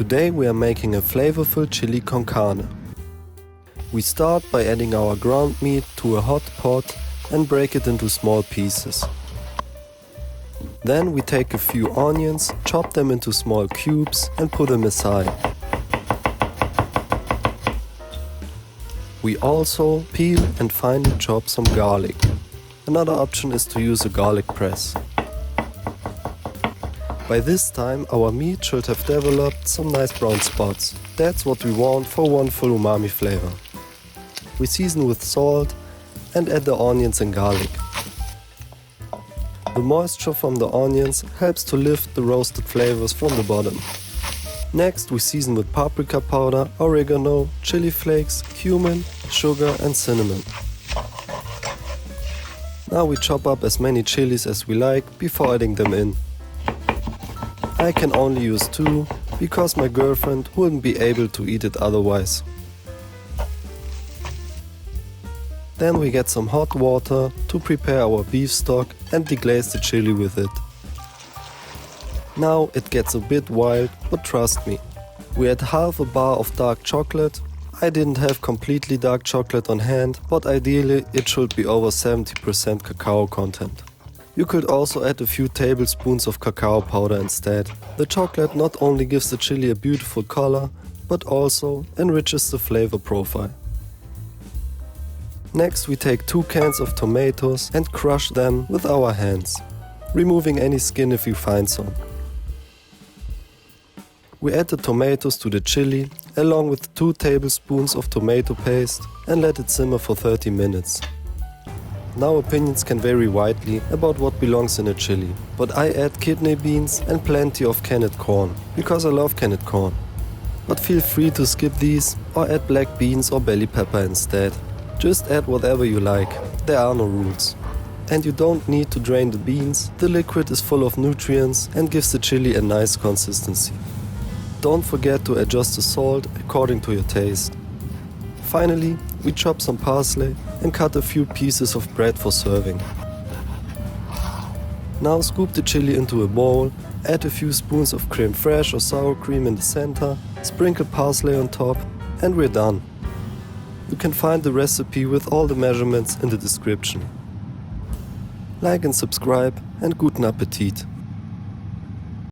Today we are making a flavorful chili con carne. We start by adding our ground meat to a hot pot and break it into small pieces. Then we take a few onions, chop them into small cubes and put them aside. We also peel and finely chop some garlic. Another option is to use a garlic press. By this time our meat should have developed some nice brown spots. That's what we want for one full umami flavor. We season with salt and add the onions and garlic. The moisture from the onions helps to lift the roasted flavors from the bottom. Next we season with paprika powder, oregano, chili flakes, cumin, sugar and cinnamon. Now we chop up as many chilies as we like before adding them in. I can only use 2 because my girlfriend wouldn't be able to eat it otherwise. Then we get some hot water to prepare our beef stock and deglaze the chili with it. Now it gets a bit wild, but trust me. We add half a bar of dark chocolate. I didn't have completely dark chocolate on hand, but ideally it should be over 70% cacao content. You could also add a few tablespoons of cacao powder instead. The chocolate not only gives the chili a beautiful color, but also enriches the flavor profile. Next we take 2 cans of tomatoes and crush them with our hands, removing any skin if you find some. We add the tomatoes to the chili along with 2 tablespoons of tomato paste and let it simmer for 30 minutes. Now opinions can vary widely about what belongs in a chili, but I add kidney beans and plenty of canned corn, because I love canned corn. But feel free to skip these or add black beans or bell pepper instead. Just add whatever you like, there are no rules. And you don't need to drain the beans, the liquid is full of nutrients and gives the chili a nice consistency. Don't forget to adjust the salt according to your taste. Finally, we chop some parsley and cut a few pieces of bread for serving. Now scoop the chili into a bowl, add a few spoons of crème fraîche or sour cream in the center, sprinkle parsley on top, and we're done. You can find the recipe with all the measurements in the description. Like and subscribe and guten Appetit!